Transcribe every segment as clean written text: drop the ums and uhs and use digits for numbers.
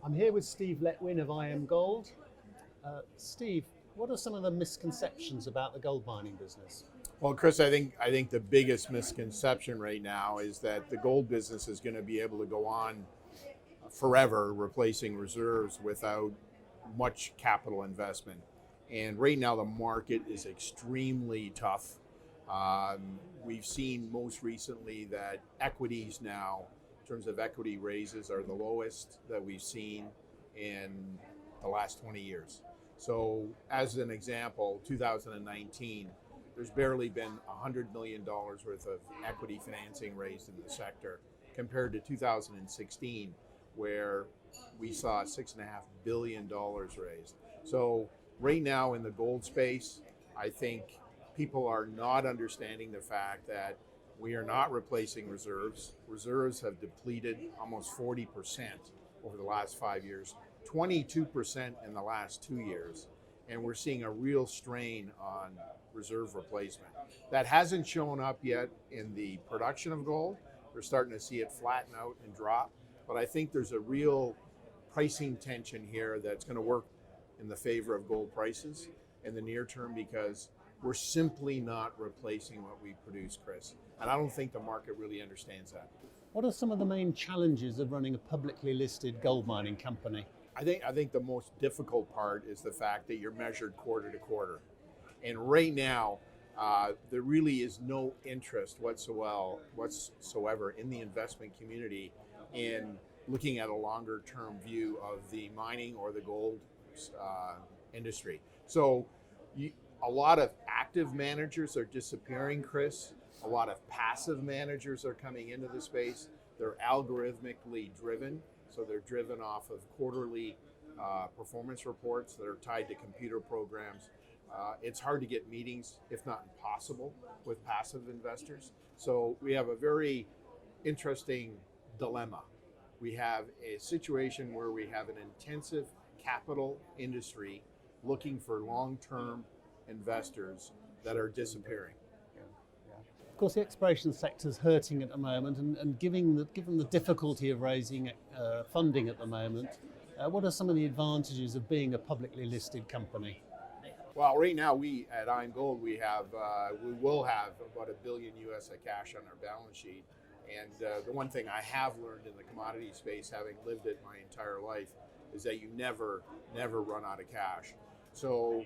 I'm here with Steve Letwin of IAMGOLD. Steve, what are some of the misconceptions about the gold mining business? Well, Chris, I think the biggest misconception right now is that the gold business is going to be able to go on forever, replacing reserves without much capital investment. And right now, the market is extremely tough. We've seen most recently that equities now, in terms of equity raises, are the lowest that we've seen in the last 20 years. So, as an example, 2019, there's barely been $100 million worth of equity financing raised in the sector, compared to 2016, where we saw $6.5 billion raised. So right now in the gold space, I think people are not understanding the fact that we are not replacing reserves. Reserves have depleted almost 40% over the last 5 years, 22% in the last 2 years, and we're seeing a real strain on reserve replacement. That hasn't shown up yet in the production of gold. We're starting to see it flatten out and drop, but I think there's a real pricing tension here that's going to work in the favor of gold prices in the near term, because we're simply not replacing what we produce, Chris. And I don't think the market really understands that. What are some of the main challenges of running a publicly listed gold mining company? I think the most difficult part is the fact that you're measured quarter to quarter. And right now, there really is no interest whatsoever in the investment community in looking at a longer term view of the mining or the gold industry. So a lot of active managers are disappearing, Chris. A lot of passive managers are coming into the space. They're algorithmically driven, so they're driven off of quarterly performance reports that are tied to computer programs. It's hard to get meetings, if not impossible, with passive investors. So we have a very interesting dilemma. We have a situation where we have an intensive capital industry looking for long-term investors that are disappearing. Of course, the exploration sector is hurting at the moment, and given the difficulty of raising funding at the moment, what are some of the advantages of being a publicly listed company? Well, right now we at IAMGOLD we will have about $1 billion US of cash on our balance sheet. And the one thing I have learned in the commodity space, having lived it my entire life, is that you never run out of cash. So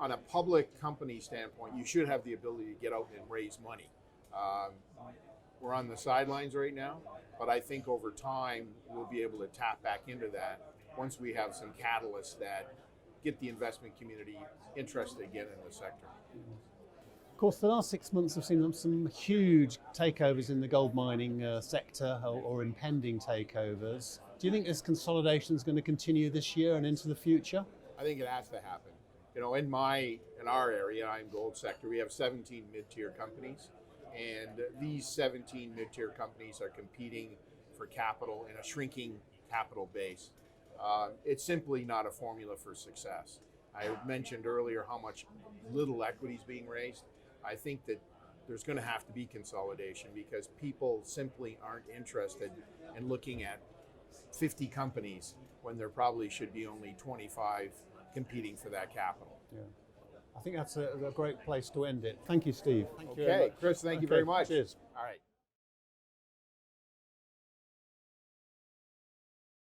on a public company standpoint, you should have the ability to get out and raise money. We're on the sidelines right now, but I think over time we'll be able to tap back into that once we have some catalysts that get the investment community interested again in the sector. Of course, the last 6 months have seen some huge takeovers in the gold mining sector, or impending takeovers. Do you think this consolidation is going to continue this year and into the future? I think it has to happen. You know, in our area, IAMGOLD sector, we have 17 mid-tier companies, and these 17 mid-tier companies are competing for capital in a shrinking capital base. It's simply not a formula for success. I mentioned earlier how much little equity is being raised. I think that there's going to have to be consolidation, because people simply aren't interested in looking at 50 companies when there probably should be only 25 competing for that capital. Yeah. I think that's a great place to end it. Thank you, Steve. Thank you. Okay, Chris, thank you very much. Cheers. All right.